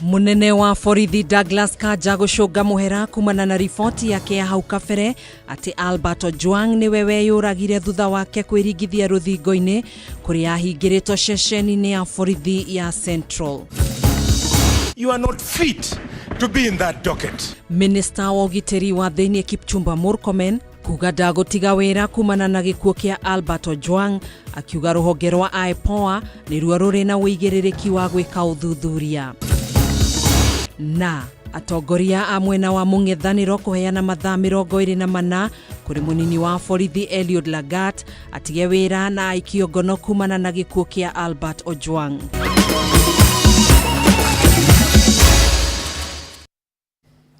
Munene wa borithi Douglas Kanja gũcũnga mũhera kumana na riboti yake ya hau kabere ati Albert Ojwang niwe weyũragire thutha wake kwĩringithia rũthingo-inĩ kũrĩa ahingĩrĩtwo ceceni-inĩ ya borithi ya Central. You are not fit to be in that docket. Minister wa ũgitĩri wa thĩinĩ Kipchumba Murkomen kuga ndagũtiga wĩra kumana na gĩkuũ kĩa Albert Ojwang, akiuga rũhonge rwa IPOA nĩruo rũrĩ na wĩigĩrĩrĩki wa gwĩka ũthuthuria. Na atongoria a mwena wa mũng'ethanĩro kũheana mathaa 24 kũrĩ mũnini wa borithi Eliud Lagat atige wĩra na aikio ngono kumana na gĩkuũ kĩa Albert Ojwang.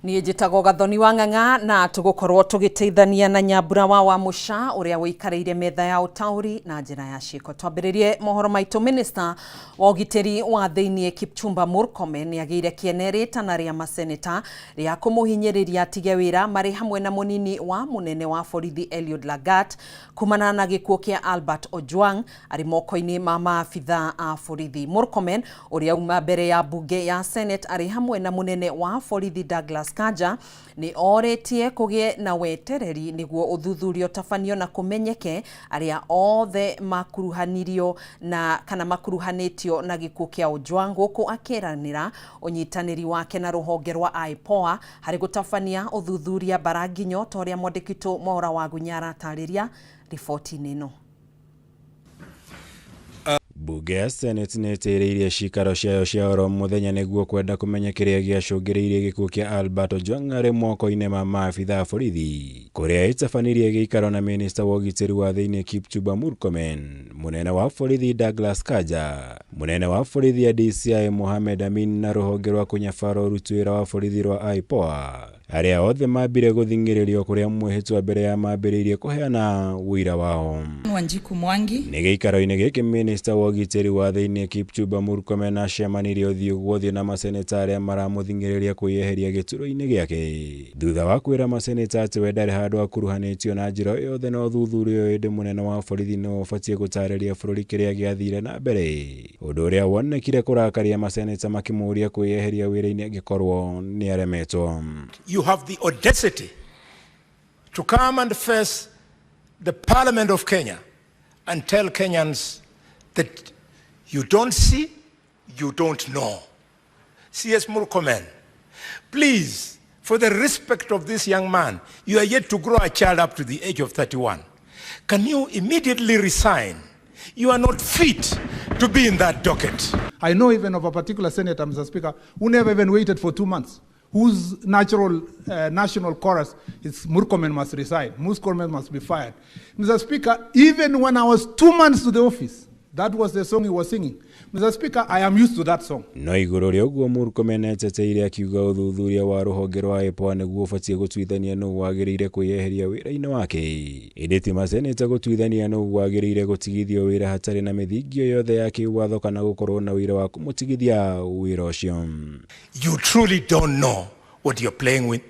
Niĩ njĩtagwo Gathoni wa Ng'ang'a na tũgũkorwo tũgĩteithania na Nyambura wa Mũca ũrĩa wĩikarĩire metha ya ũtaũri na njĩra ya ciĩko. Twambĩrĩrie mohoro maitũ. Minister wa ũgitĩri wa thĩinĩ Kipchumba Murkomen nĩagĩire kĩene rĩtana rĩa maseneta rĩa kũmũhinyĩrĩria atige wĩra marĩ hamwe na mũnini wa mũnene wa borithi Eliud Lagat kumana na gĩkuũ kĩa Albert Ojwang arĩ moko-inĩ ma maabitha a borithi. Murkomen ũrĩa uma mbere ya bunge ya Senate arĩ hamwe na mũnene wa borithi Douglas Kanja ni oretie kũgĩe na wetereri nĩguo ũthuthurio tabanio na kũmenyeke arĩa othe makuruhanirio na kana makuruhanĩtio na gĩkuũ kĩa Ojwang, gũkũ akĩranĩra ũnyitanĩri wake na rũhonge rwa IPOA harĩ gũtabania ũthuthuria baranginyo ta ũrĩa mwandĩkitwo Mwaũra wa Gunyara atarĩria riboti-inĩ ĩno. Bunge ya Senate nĩĩtĩrĩirie cikaro ciayo cia oro mũthenya nĩguo kwenda kũmenya kĩrĩa gĩacũngĩrĩirie gĩkuũ kĩa Albert Ojwang arĩ moko-inĩ ma maabitha a borithi, kũrĩa ĩtabanirie gĩikaro na minista wa ũgitĩri wa thĩinĩ Kipchumba Murkomen, mũnene wa borithi Douglas Kanja, mũnene wa borithi ya DCI Mohamed Amin na rũhonge rwa kũnyabara ũruti wĩra wa borithi rwa IPOA, arĩa othe mambire gũthing'ĩrĩrio kũrĩa mwĩhĩtwa mbere ya mambĩrĩirie kũheana wĩira wao. Wanjiku Mwangi nĩ gĩikaro-inĩ gĩkĩ minista wa ũgitĩri wa thĩinĩ Kipchumba Murkomen acemanirie ũthiũ gwa ũthiũ na maseneta arĩa maramũthing'ĩrĩria kwĩyeheria gĩturwa-inĩ gĩake thutha wa kwĩra maseneta atĩ we ndarĩ handũ akuruhanĩtio na njĩra yothe na ũthuthuria ũyũ mũnene wa borithi nĩ ũbatiĩ gũtarĩria bũrũri kĩrĩa gĩathire na mbere, ũndũ ũrĩa wonekire kũrakaria maseneta makĩmũria kwĩyeheria wĩra-inĩ angĩkorwo nĩ aremetwo. You have the audacity to come and face the Parliament of Kenya and tell Kenyans that you don't see, you don't know. CS Murkomen, please, for the respect of this young man, you are yet to grow a child up to the age of 31. Can you immediately resign? You are not fit to be in that docket. I know even of a particular senator, Mr. Speaker, who never even waited for 2 months, whose natural national chorus is Murkomen must resign, Murkomen must be fired. Mr. Speaker, even when I was 2 months to the office, that was the song he was singing. Mr. Speaker, I am used to that song. No igũrũ rĩa ũguo Murkomen eteteire akiuga ũthuthuria wa rũhonge rwa IPOA nĩguo ũbatiĩ gũtuithania nũũ wagĩrĩire kwĩyeheria wĩra-inĩ wake. Ĩndĩ ti maseneta gũtuithania nũũ wagĩrĩire gũtigithio wĩra hatarĩ na mĩthingio yothe ya kĩwatho kana gũkorwo na wĩra wa kũmũtigithia wĩra ũcio. You truly don't know what you're playing with.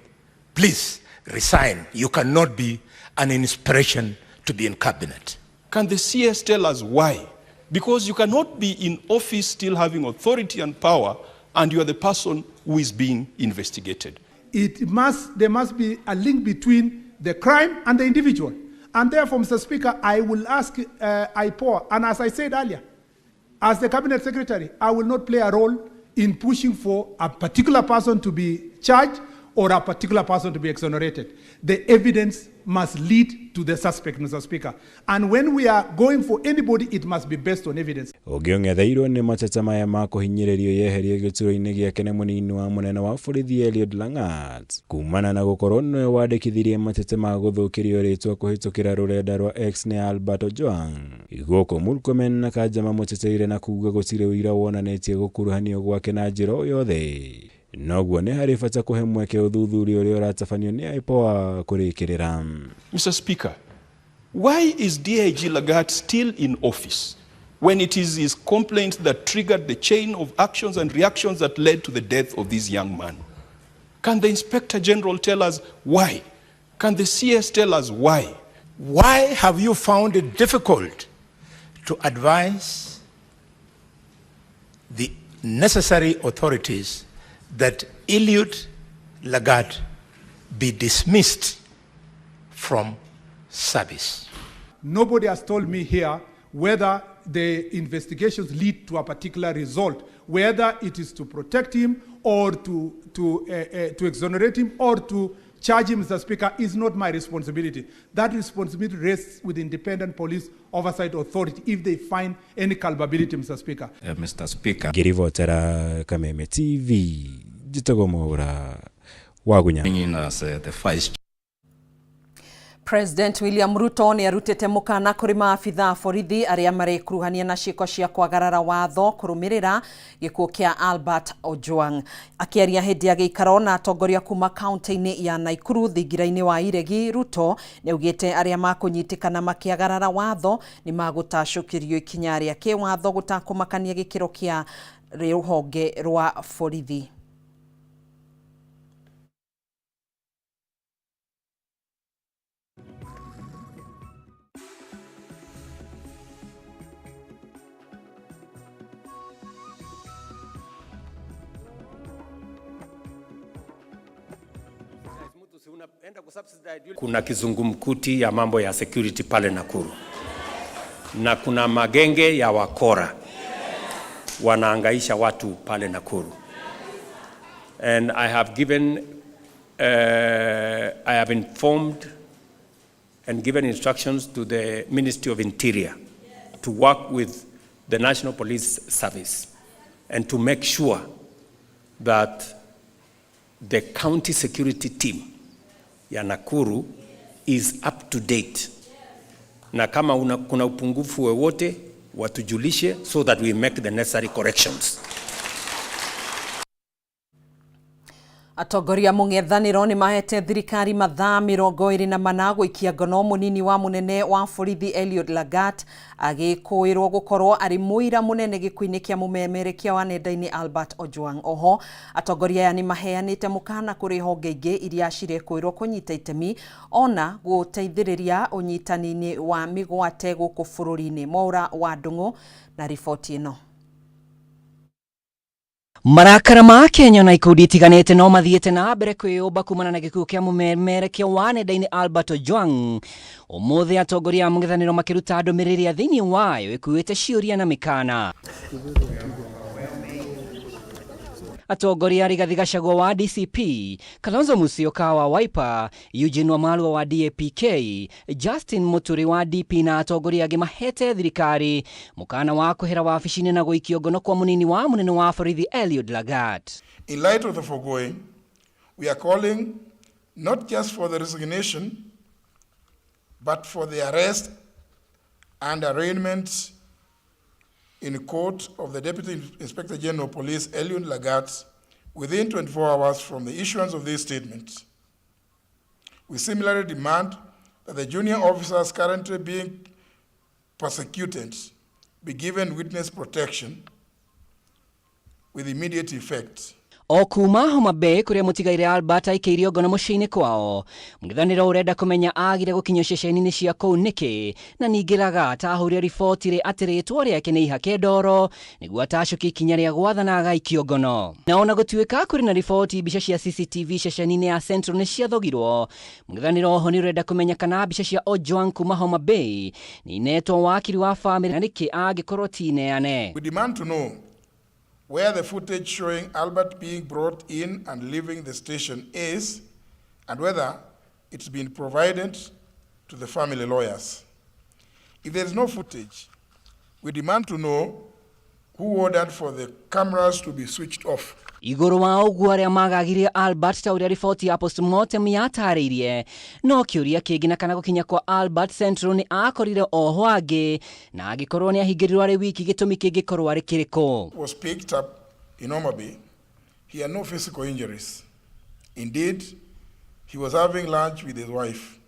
Please resign. You cannot be an inspiration to be in cabinet. Can the CS tell us why? Because you cannot be in office still having authority and power and you are the person who is being investigated. There must be a link between the crime and the individual. And therefore, Mr. Speaker, I will ask IPOA, and as I said earlier, as the Cabinet Secretary, I will not play a role in pushing for a particular person to be charged or a particular person to be exonerated. The evidence must lead to the suspect, Mr. Speaker. And when we are going for anybody, it must be based on evidence. Ũngĩong'etheirwo nĩ mateta maya ma kũhinyĩrĩrio yeherie gĩturwa-inĩ gĩake nĩ mũnini wa mũnene wa borithi Eliud Lagat kumana na gũkorwo nĩwe wandĩkithirie mateta ma gũthũkĩrio rĩtwa kũhĩtũkĩra rũrenda rwa X nĩ Albert Ojwang. Gũkũ Murkomen na Kanja mamũteteire na kuuga gũtirĩ ũira wonanĩtie gũkuruhanio gwake na njĩra o yothe. Noguo nĩ harĩ bata kũhe mweke ũthuthuria ũrĩa ũratabanio nĩ IPOA kũrĩkĩrĩra. Mr. Speaker, why is DIG Lagat still in office when it is his complaints that triggered the chain of actions and reactions that led to the death of this young man? Can the Inspector General tell us why? Can the CS tell us why? Why have you found it difficult to advise the necessary authorities that Eliud Lagat be dismissed from service. Nobody has told me here whether the investigations lead to a particular result, whether it is to protect him or to exonerate him or to charge him, Mr. Speaker, is not my responsibility. That responsibility rests with independent police oversight authority if they find any culpability, Mr. Speaker. Mr. Speaker. Ngirivotera Kameme TV, jitago mwaura wagunya. The Vice President William Ruto ni arutete mukana kuri maabitha borithi aria marikuruhania na ciiko cia kwagarara watho kurumirira gikuo kia Albert Ojwang. Akiaria hindi ya giikaro na atongoria kuma kaunti-ini ya Naikuru thingiraini wa Iregi, Ruto ni ugite aria makunyitikana makiagarara watho ni magutacukirio ikinya ria kiwatho gutakumakania gikiro kia ruhonge rwa borithi. Kuna kizungumkuti ya mambo ya security pale Nakuru. Na kuna magenge ya wakora wanaangaisha watu pale Nakuru. And I have informed and given instructions to the Ministry of Interior to work with the National Police Service and to make sure that the county security team ya Nakuru is up to date. Na kama kuna upungufu wowote watujulishe so that we make the necessary corrections. Atongoria mung'ethaniro ni mahete thirikari mathaa 24 gwikia ngono munini wa munene wa borithi Eliud Lagat agikuirwo gukorwo ari muira munene gikuini kia mumemerekia wa nenda-ini Albert Ojwang. Oho atongoria ya ni maheanite mukana kuri honge ingi iria cirekuirwo kunyita itemi ona guteithiriria unyitani-ini wa migwate guku bururi-ini. Mwaura wa Ndung'u na riboti ino. Marakara ma Kenya na ikundi itiganite no mathiete na mbere kwiyumba kumana na gikuo kia mumemerekia wa nenda-ini Albert Ojwang. Umuthi atongoria mung'ethaniro makiruta ndumiriri thiini wayo ikuite ciuria na mikana. Atongoria Rigathi Gachagua wa DCP, Kalonzo Musyoka wa Wiper, Eugene Wamalwa wa DAPK, Justin Muturi wa DP na atongoria angi mahete thirikari mukana wa kuhera wabici-ini na guikio ngono kwa munini wa munene wa borithi Eliud Lagat. In light of the foregoing, we are calling not just for the resignation, but for the arrest and arraignment in court of the Deputy Inspector General of Police, Eliud Lagat, within 24 hours from the issuance of this statement. We similarly demand that the junior officers currently being persecuted be given witness protection with immediate effect. Okuma Homa Bay kuria mutigaire Albert aikeirio ngono muciini kwao. Mung'ethaniro urenda kumenya agire gukinyio ceceni-ini cia kuu niki na ningi Lagat ahuria riboti ri ati ritwa riake ni ihake ndoro niguo atacukia ikinya ria gwathana agaikio ngono. Na ona gutuika kuri na riboti mbica cia CCTV ceceni-ini ya Central ni ciathogirwo. Mung'ethaniro ho ni urenda kumenya kana mbica cia Ojwang kuma Homa Bay ni netwo wakiri wa family na niki agikorwo ti neane. We demand to know where the footage showing Albert being brought in and leaving the station is, and whether it's been provided to the family lawyers. If there is no footage, we demand to know who ordered for the cameras to be switched off. Iguru wa uguo aria magagirie Albert ta uria riboti ya postmortem yatariirie no kiuria kingi na kana gukinya kwa Albert Central ni akorire oho angi na agikorwo ni ahingirirwo ari wiki gitumi kingikorwo ari kiriko. Was picked up in Homa Bay. He had no physical injuries. Indeed, he was having lunch with his wife.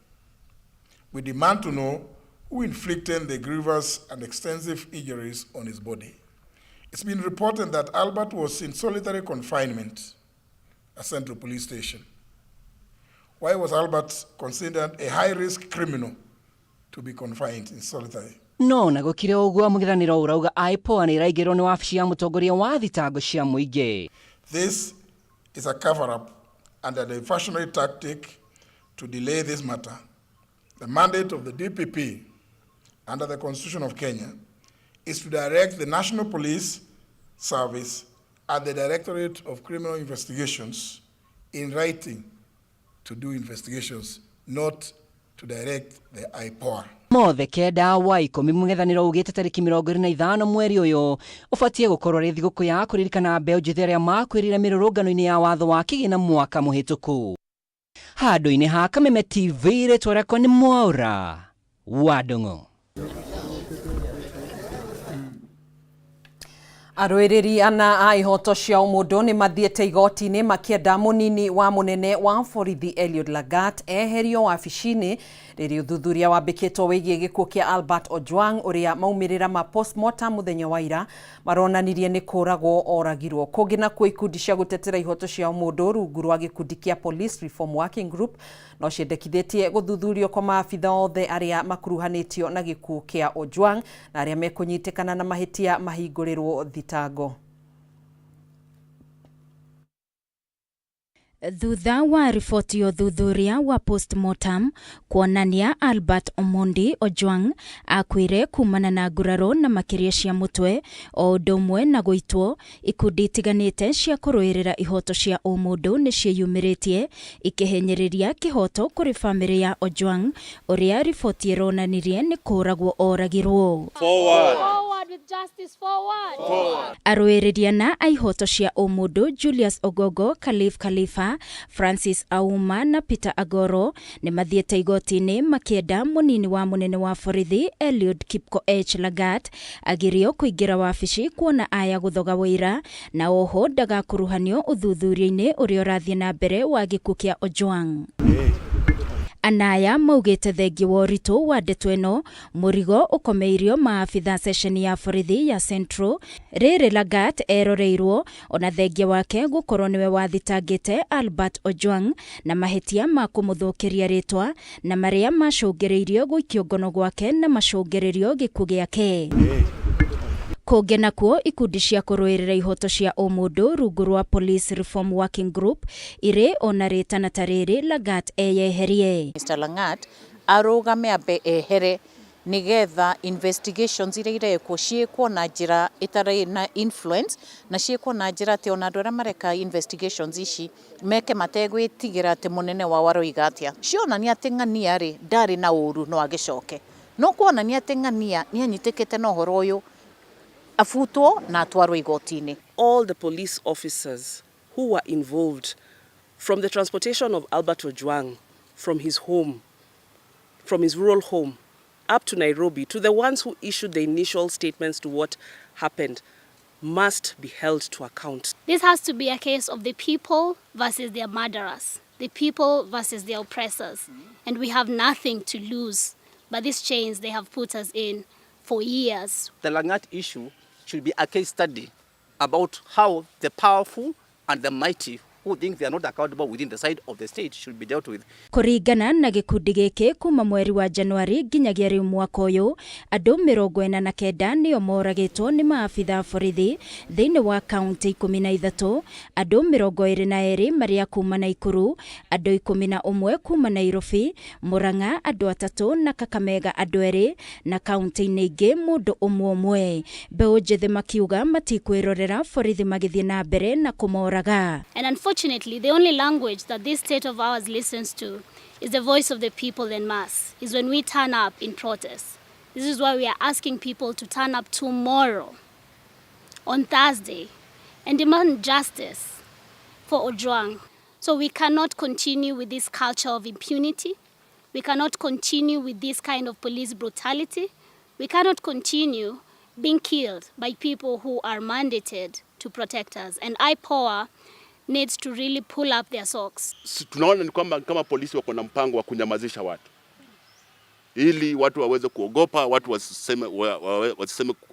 We demand to know who inflicted the grievous and extensive injuries on his body. It's been reported that Albert was in solitary confinement at Central Police Station. Why was Albert considered a high-risk criminal to be confined in solitary? No na gukire uguo mugithaniro urauga aipo ni iraigirwo ni wabici ya mutongoria wa thitango cia muingi. This is a cover-up and a diversionary tactic to delay this matter. The mandate of the DPP under the Constitution of Kenya is to direct the National Police Service and the Directorate of Criminal Investigations in writing to do investigations, not to direct the IPOA. Mothe kenda wa ikumi mũng'ethanĩro ugĩte tarĩki 25 mweri ũyũ ũbatie gũkorwo rĩ thigũkũ ya kũririkana mbeũ njĩthĩ arĩa makwĩrĩra mĩrũrũngano-inĩ ya watho wa kĩgĩna mwaka mũhĩtũku. Handũ-inĩ ha Kameme TV rĩtwa rĩakwa nĩ Mwaura wa Ndung'u. Arũĩrĩri ana a ihoto cia ũmũndũ nĩ mathiĩte igoti-inĩ makĩenda mũnini wa mũnene wa borithi Eliud Lagat eherio wabici-inĩ rĩrĩa ũthuthuria wambĩkĩtwo wĩgiĩ gĩkuũ kĩa Albert Ojwang ũrĩa maumĩrĩra ma postmortem mũthenya wa ira maronanirie nĩ kũragwo oragirwo. Kũngĩ nakuo ikundi cia gũtetera ihoto cia ũmũndũ rungu rwa gĩkundi kĩa Police Reform Working Group no ciendekithĩtie gũthuthurio kwa maabitha othe arĩa makuruhanĩtio na gĩkuũ kĩa Ojwang na arĩa mekũnyitĩkana na mahĩtia mahingũrĩrwo thitango. Thutha wa riboti ya ũthuthuria wa postmortem kuonania Albert Omondi Ojwang akwire kumana na nguraro na makĩria cia mũtwe o ũndũ ũmwe na gũitwo, ikundi itiganĩte cia kũrũĩrĩra ihoto cia ũmũndũ nĩ ciĩyumĩrĩtie ikĩhenyereria kĩhoto kũrĩ bamĩrĩ ya Ojwang ũrĩa riboti ĩronanirie nĩ kũragwo oragirwo. Arũĩrĩria na aihoto cia ũmũndũ Julius Ogogo, Khalifa, Francis Auma na Peter Agoro nĩ mathiĩte igoti-inĩ makĩenda mũnini wa mũnene wa borithi Eliud Kipkoech Lagat agirio kũingĩra wabici kuona aya gũthoga wĩra na oho ndagakuruhanio ũthuthuria-inĩ ũrĩa ũrathiĩ na mbere wa gĩkuũ kĩa Ojwang. Anaya maugĩte thengi wa ũritũ wa ndeto ĩno mũrigo ũkomeirio maabitha session ya borithi ya Central rĩrĩ Lagat eroreirwo ona thengia wake gũkorwo nĩwe wathitangĩte Albert Ojwang na mahĩtia ma kũmũthũkĩria rĩtwa na marĩa macũngĩrĩirio gũikio ngono gwake na macũngĩrĩrio gĩkuũ gĩake. Kũngĩ nakuo ikundi cia kũrũĩrĩra ihoto cia ũmũndũ rungu rwa Police Reform Working Group irĩ ona rĩtana ta rĩrĩ Lagat eyeherie. Mr. Lagat arũgame ambe ehere nigetha investigations iria irekwo ciĩkwo na njĩra itarĩ na influence na ciĩkwo na njĩra atĩ ona andũ arĩa mareka investigations ici meke mategwĩtigĩra atĩ mũnene wao aroiga atĩa. Cionania atĩ ng'ania rĩ ndarĩ na ũru no agĩcoke. No kuonania atĩ ng'ania nĩ anyitĩkĩte na ũhoro ũyũ afutwo na atwarwo igoti-inĩ. All the police officers who were involved from the transportation of Albert Ojwang from his home, from his rural home, up to Nairobi, to the ones who issued the initial statements to what happened, must be held to account. This has to be a case of the people versus their murderers, the people versus their oppressors. And we have nothing to lose by these chains they have put us in for years. The Lagat issue should be a case study about how the powerful and the mighty who think they are not accountable within the side of the state should be dealt with. Kũringana na gĩkundi gĩkĩ kuma mweri wa Januari nginyagia rĩu mwaka ũyũ, andũ 49 nĩo moragĩtwo nĩ maabitha borithi thĩinĩ wa kaunti 13, andũ 22 marĩa kuma Nakuru, andũ 11 kuma Nairobi, Murang'a andũ 3 na Kakamega andũ 2 na kaunti-inĩ ingĩ mũndũ ũmwe. Mbeũ njĩthĩ makiuga matikwĩrorera borithi magĩthiĩ na mbere na kũmoraga. And unfortunately, the only language that this state of ours listens to is the voice of the people en masse, is when we turn up in protest. This is why we are asking people to turn up tomorrow, on Thursday, and demand justice for Ojwang. So we cannot continue with this culture of impunity. We cannot continue with this kind of police brutality. We cannot continue being killed by people who are mandated to protect us. And IPOA needs to really pull up their socks. Tunaona ni kwamba kama polisi wako na mpango wa kunyamazisha watu ili watu waweze kuogopa, watu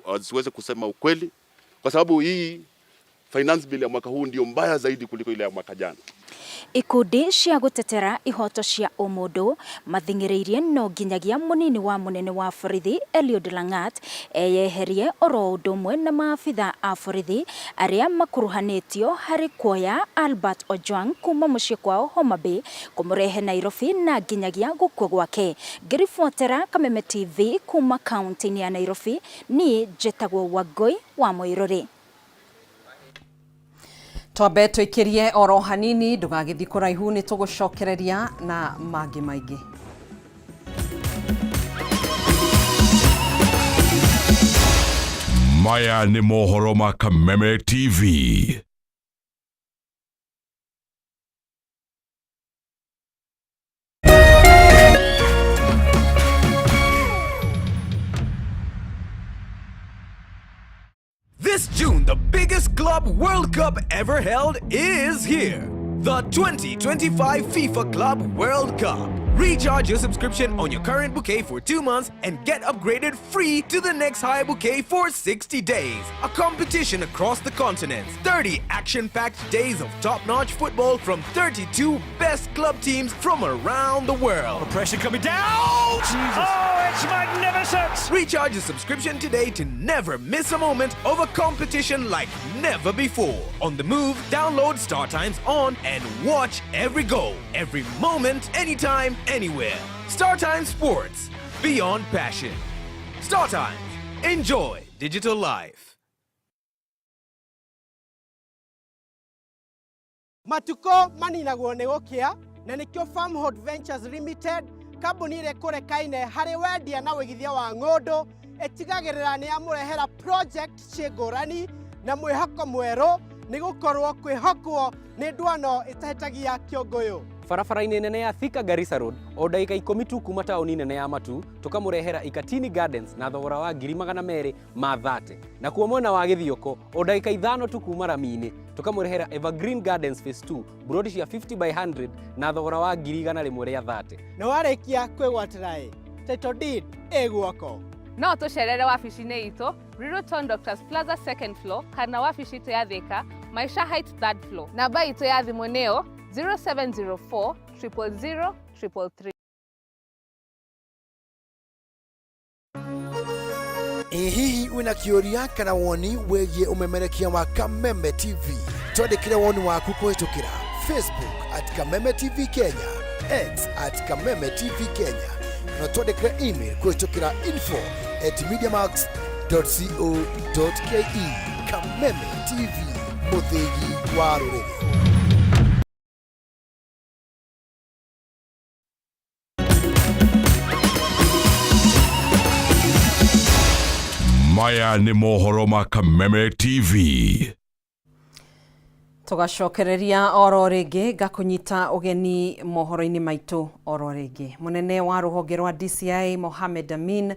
wasiweze kusema ukweli, kwa sababu hii finance bill ya mwaka huu ndio mbaya zaidi kuliko ile ya mwaka jana. ikundi cia gutetera ihoto cia umundu mathing'iririe no nginyagia munini wa munene wa borithi Eliud Langat eyeherie oro undu umwe na maabitha a borithi aria makuruhanitio hari kuoya Albert Ojwang kuma mucii kwao Homa Bay kumurehe Nairobi na nginyagia gukua gwake. Ngiribuatira Kameme TV kuma kaunti ya Nairobi ni Jetagwo Wagoi wa Moirori. Twambe twikirie oro hanini ndugagithi kuraihu ni tugucokereria na mangi maingi. Maya ni mohoro ma Kameme TV. This June, the biggest Club World Cup ever held is here. The 2025 FIFA Club World Cup. Recharge your subscription on your current bouquet for 2 months and get upgraded free to the next high bouquet for 60 days. A competition across the continent. 30 action-packed days of top-notch football from 32 best club teams from around the world. The pressure coming down! Jesus. Oh, it's magnificent! Recharge your subscription today to never miss a moment of a competition like never before. On the move, download StarTimes on and watch every goal, every moment, anytime, anywhere. StarTimes Sports. Beyond passion. StarTimes. Enjoy digital life. Matuko maninagwo nĩ gũkĩa na nĩkĩo Farmhold Ventures Limited kambuni ĩrĩa kũrekaine harĩ wendia na wĩigithia wa ng'ũndũ ĩtigagĩrĩra nĩ yamũrehera project ciĩngũrani na mwĩhoko mwerũ nĩ gũkorwo kwĩhokwo nĩ ndwano ĩtahĩtagia kĩũngũyũ. Barabara-inĩ nene ya Thika Garissa Road o ndagĩka 10 tu kuma taũni nene ya Matu tũkamũrehera Ikatini Gardens na thogora wa 230,000 na kuo mwena wa Gĩthiũkũ o ndagĩka 5 tu kuma Rami-inĩ tũkamũrehera Evergreen Gardens Phase 2 burodi cia 50/100 na thogora wa 130,000. Na warĩkia kwĩgwatĩra title deed ĩguoko. No tũcerere wabici-inĩ itũ Riruton Doctors Plaza 2nd floor kana wabici itũ ya Thika Maisha Heights 3rd floor. Namba itũ ya thimũ nĩyo 0704 000 333. Hihi wina kĩũria kana woni wĩgiĩ ũmemerekia wa Kameme TV? Twandĩkĩre woni waku kũhĩtũkĩra Facebook @Kameme TV Kenya, X @Kameme TV Kenya, na twandĩkĩre email kũhĩtũkĩra info@mediamax.co.ke. Kameme TV, mũthĩgi wa rũrĩrĩ. Maya ni mohoro ma Kameme TV. Tugacokereria oro ringi gakunyita ugeni mohoro-ini maitu oro ringi. Munene wa ruhonge rwa DCI Mohamed Amin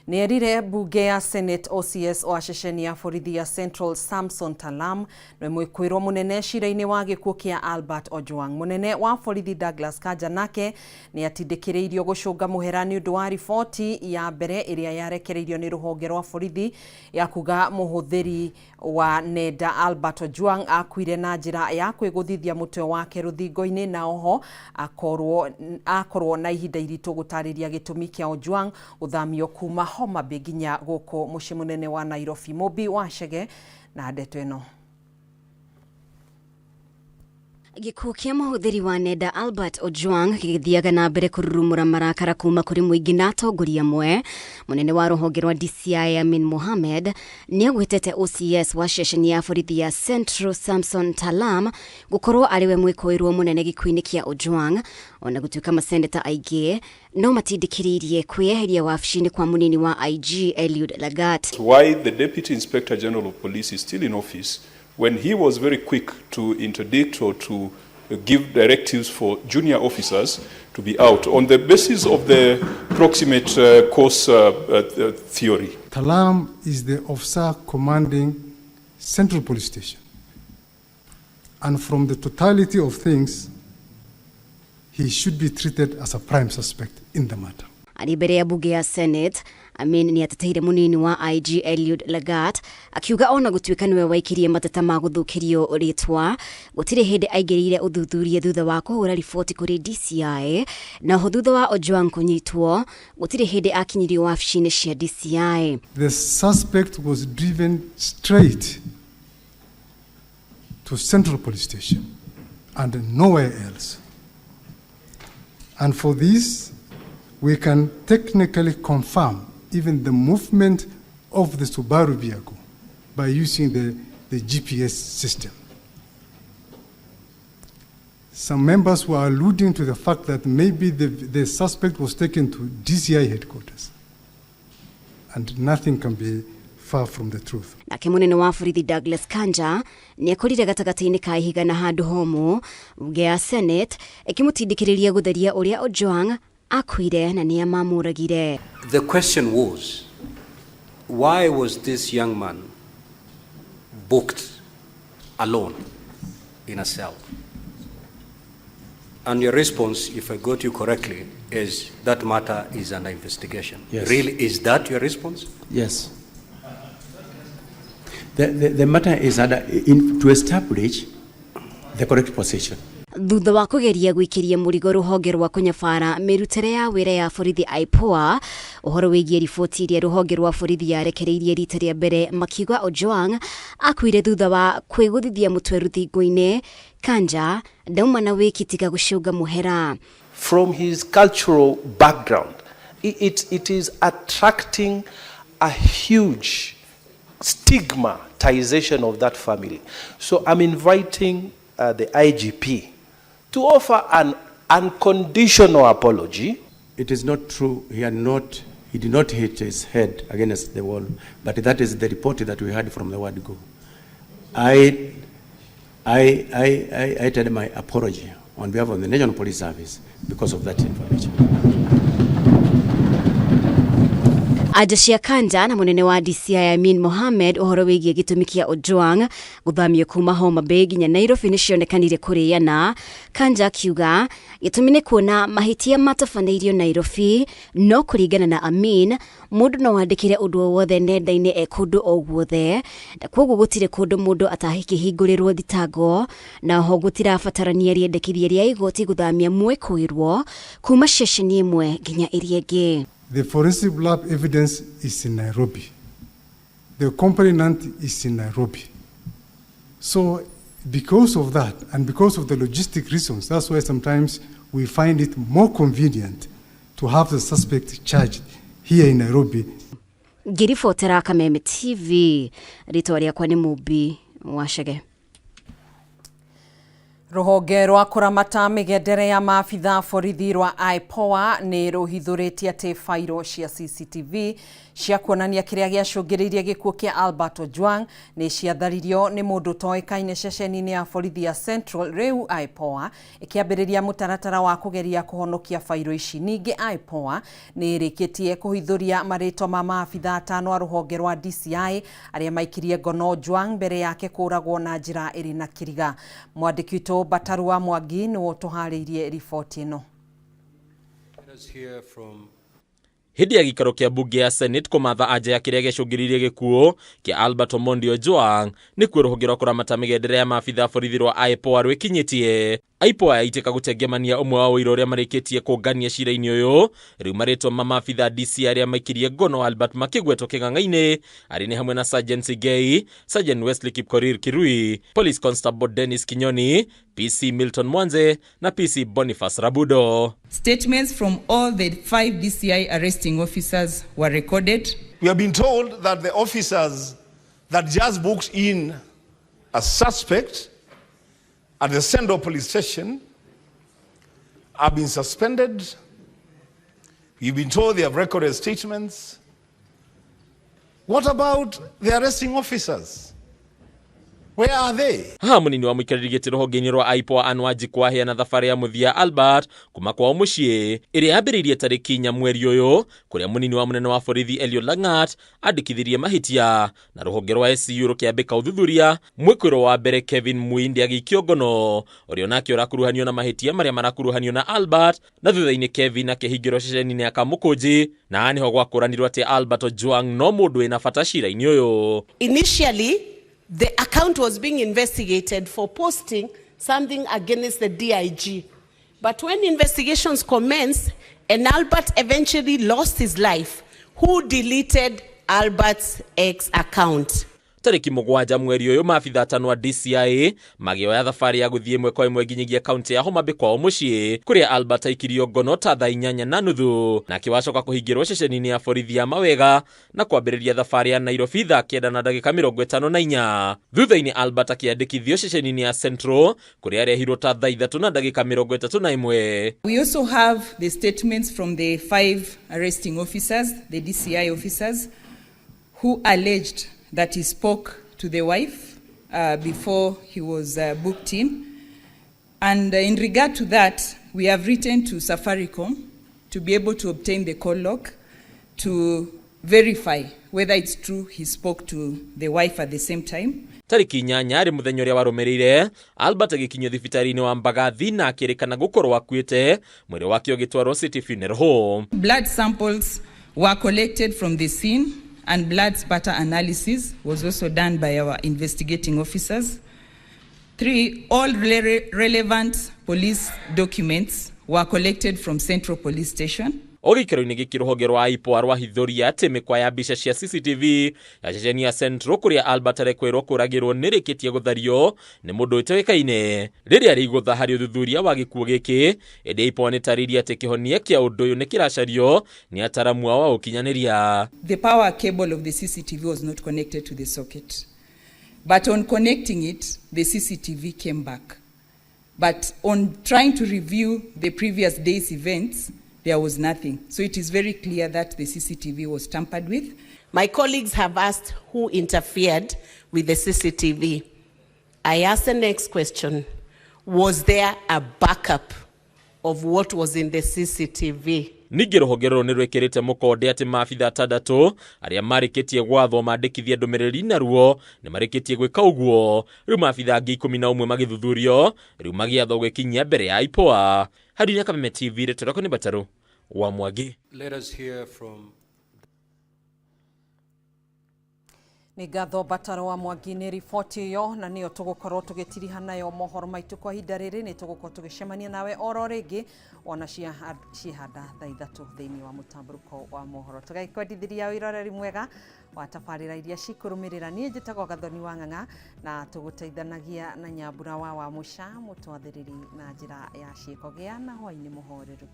nĩerire bunge ya Senate OCS o aceceni ya borithi ya Central Samson Talam nĩ mwĩkũĩrwo mũnene cira-inĩ wa gĩkuũ kĩa Albert Ojwang. Mũnene wa borithi Douglas Kanja nake nĩ atindĩkĩrĩirio gũcũnga mũhera nĩ ũndũ wa riboti ya mbere ĩrĩa yarekereirio nĩ rũhonge rwa borithi ya kuga mũhũthĩri wa nenda Albert Ojwang akuire na njĩra ya kwĩgũthithia mũtwe wake rũthingo-inĩ na oho akorwo na ihinda iritũ gũtarĩria gĩtũmi kĩa Ojwang gũthamio kuma Homa Bay nginya gũkũ mũciĩ mũnene wa Nairobi. Mobi Wachege na ndeto ĩno. Gĩkuũ kĩa mũhũthĩri wa nenda Albert Ojwang gĩgĩthiaga na mbere kũrurumũra marakara kuma kũrĩ mũingĩ na atongoria amwe. Mũnene wa rũhonge rwa DCI Amin Mohamed nĩagwetete OCS wa ceceni ya borithi ya Central Samson Talam gũkorwo arĩwe mwĩkũĩrwo mũnene gĩkuũ-inĩ kĩa Ojwang, ona gũtuĩka maseneta aingĩ no matindĩkĩrĩirie kwĩyeheria wabici-inĩ kwa mũnini wa IG Eliud Lagat. Why the Deputy Inspector General of Police is still in office when he was very quick to interdict or to give directives for junior officers to be out on the basis of the proximate cause theory. Talam is the officer commanding Central Police Station. And from the totality of things, he should be treated as a prime suspect in the matter. Ari mbere ya bunge ya Senate, Amin ni ateteire munini wa IG Eliud Lagat akiuga ona gutuika niwe waikirie mateta ma guthukirio ritwa gutire hindi aigirire uthuthuria thutha wa kuhura riboti kuri DCI na thutha wa Ojwang kunyitwo gutire hindi akinyirio wabici-ini cia DCI. The suspect was driven straight to Central Police Station and nowhere else. And for this, we can technically confirm even the movement of the Subaru vehicle by using the GPS system. Some members were alluding to the fact that maybe the suspect was taken to DCI headquarters, and nothing can be far from the truth. Nake munene wa borithi Douglas Kanja ni akorire gatagati-ini ka ihiga na handu homo bunge ya Senate ikimutindikiriria gutheria uria Ojwang akuire na ni amamuragire. The question was, why was this young man booked alone in a cell? And your response, if I got you correctly, is that matter is under investigation. Yes. Really, is that your response? Yes. The matter is to establish the correct position. Thutha wa kugeria gwikiria murigo ruhonge rwa kunyabara mirutire ya wira ya borithi IPOA uhoro wigie riboti iria ruhonge rwa borithi yarekereirie rita ria mbere makiuga Ojwang akuire thutha wa kwiguthithia mutwe ruthingo-ini. Kanja ndauma na wikitiga gucunga muhera. From his cultural background, it is attracting a huge stigmatization of that family. So I'm inviting the IGP to offer an unconditional apology. It is not true. He did not hit his head against the wall, but that is the report that we had from the word go. I tell my apology on behalf of the National Police Service because of that information. Aja cia Kanja na munene wa DCI Amin Mohamed uhoro wigie gitumi kia Ojwang guthamio kuma Homa Bay nginya Nairobi nicionekanire kuriana. Kanja akiuga gitumi ni kuona mahitia matafaneirio Nairobi, no kuringana na Amin mundu no wandikire undu wothe nenda-ini ekundu o guothe, na koguo gutire kundu mundu atahikihingurirwo thitango, na ho gutirabatarania riendekithia ria igoti guthamia mwikuirwo kuma ceceni imwe nginya iria ingi. The forensic lab evidence is in Nairobi. The complainant is in Nairobi. So because of that, and because of the logistic reasons, that's why sometimes we find it more convenient to have the suspect charged here in Nairobi. Ngiribotera Kameme TV, ritwa riakwa ni Mubi Wachege. Ruhonge rwa kuramata migendere ya maabitha borithi rwa IPOA ni ruhithuritie ati fairo cia CCTV cia kuonania kiria giacungiririe gikuo kia Albert Ojwang ni ciatharirio ni mundu toekaine ceceni-ini ya borithi ya Central. Riu IPOA ikiambiriria mutaratara wa kugeria kuhonokia fairo ici. Ningi IPOA ni irikitie kuhithuria maritwa ma maabitha atano a ruhonge rwa DCI aria maikirie ngono Ojwang mbere yake kuragwo na njira iri na kiriga. Mwandiki witu Batarua Mwangi ni wotuhariirie riboti ino. Hindi ya gikaro kia bunge ya Senate kumatha anja ya kiria giacungiririe gikuo kia Albert Omondi Ojwang ni kwi ruhonge rwa kuramata migendere ya maabitha borithi rwa IPOA rwikinyitie. IPOA yaitika gutengemania umwe wa wira uria marikitie kungania cira-ini uyu. Riu maritwa ma maabitha DCI aria maikirie ngono Albert makigwetwo king'ang'a-ini ari ni hamwe na Sergeant Sigei, Sergeant Wesley Kipkorir Kirui, Police Constable Dennis Kinyoni, PC Milton Mwanze na PC Boniface Rabudo. Statements from all the 5 DCI arresting officers were recorded. We have been told that the officers that just booked in a suspect at the Central Police Station have been suspended. We've been told they have recorded statements. What about the arresting officers? Where are they? Munini wa muikariri giti ruhonge-ini rwa IPOA Anwaji kwaheana thabari ya muthia Albert kuma kwao mucii iria yambiririe tariki 4 mweri uyu kuria munini wa munene wa borithi Elio Langat andikithirie mahitia na ruhonge rwa SCU rukiambika uthuthuria mwikiro wa mbere Kevin Muindi agikio ngono uria nake urakuruhanio na mahitia maria marakuruhanio na Albert na thutha-ini Kevin akihingirwo ceceni-ini ya Kamukunji na niho gwakuranirwo ati Albert Ojwang no mundu ina bata cira-ini uyu. Initially, the account was being investigated for posting something against the DIG. But when investigations commenced and Albert eventually lost his life, who deleted Albert's ex account? Tariki 7 mweri uyu maabitha 5 wa DCI magioya thabari ya guthie imwe kwa imwe nginyagia kaunti ya Homa Bay kwao mucii kuria Albert aikirio ngono ta thaa 8:30 na akiwacoka kuhingirwo ceceni-ini ya borithi ya Mawega na kwambiriria thabari ya Nairobi thaa 9:54. Thutha-ini Albert akiandikithio ceceni-ini ya Central kuria arehirwo ta thaa 3:31. We also have the statements from the 5 arresting officers, the DCI officers, who alleged that he spoke to the wife before he was booked in. And in regard to that, we have written to Safaricom to be able to obtain the call log to verify whether it's true he spoke to the wife at the same time. Tariki 8 ari muthenya uria warumirire Albert agikinyio thibitari-ini wa Mbagathi na akirikana gukorwo akuite mwiri wake ugitwarwo City Funeral Home. Blood samples were collected from the scene and blood spatter analysis was also done by our investigating officers. 3, all relevant police documents were collected from Central Police Station. Ogikero-ini giki ruhonge rwa IPOA rwahithuria ati mikwa ya mbica cia CCTV ya ceceni ya Central kuria Albert arekwirwo kuragirwo nirikitie guthario ni mundu utewekaine riria rigutha hari uthuthuria wa gikuo giki indi IPOA nitariria ati kihonia kia undu uyu nikiracario ni ataramu wa ukinyaniria. The power cable of the CCTV was not connected to the socket, but on connecting it the CCTV came back, but on trying to review the previous day's events there was nothing. So it is very clear that the CCTV was tampered with. My colleagues have asked who interfered with the CCTV. I ask the next question. Was there a backup of what was in the CCTV? Ningi ruhonge ruru nirwikirite mukonde ati maabitha 6 aria marikitie gwathwo mandikithie ndumiriri naruo ni marikitie gwika uguo. Riu maabitha angi 11 magithuthurio riu magiathwo gwikinyia mbere ya IPOA. Hadi Kameme TV retorako ni Bataru wa Mwangi. Let us hear from Ni gatho Bataru wa Mwangi ni ripoti iyo na niyo tugukorwo tugitiriha nayo mohoro maitu kwa hinda riri ni tugukorwo tugicemania nawe oro ringi ona cihanda thaa 3 thiini wa mutamburuko wa mohoro tugakwendithiria wiroreri mwega wa tabarira iria cikurumirira ni njitagwo Gathoni wa Ng'ang'a na tuguteithanagia na Nyambura wa Musha mutwathiriri na njira ya ciiko gia na hwaini muhoreru.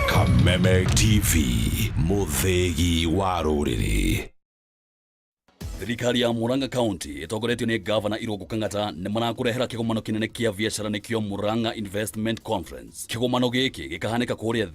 Kameme TV, muthegi wa ruriri. Thirikari ya Murang'a County itogoretio ni Governor Irungu Kang'ata ni marakurehera kigomano kinene kia biashara nikio Murang'a Investment Conference. Kigomano giki gikahanika kuria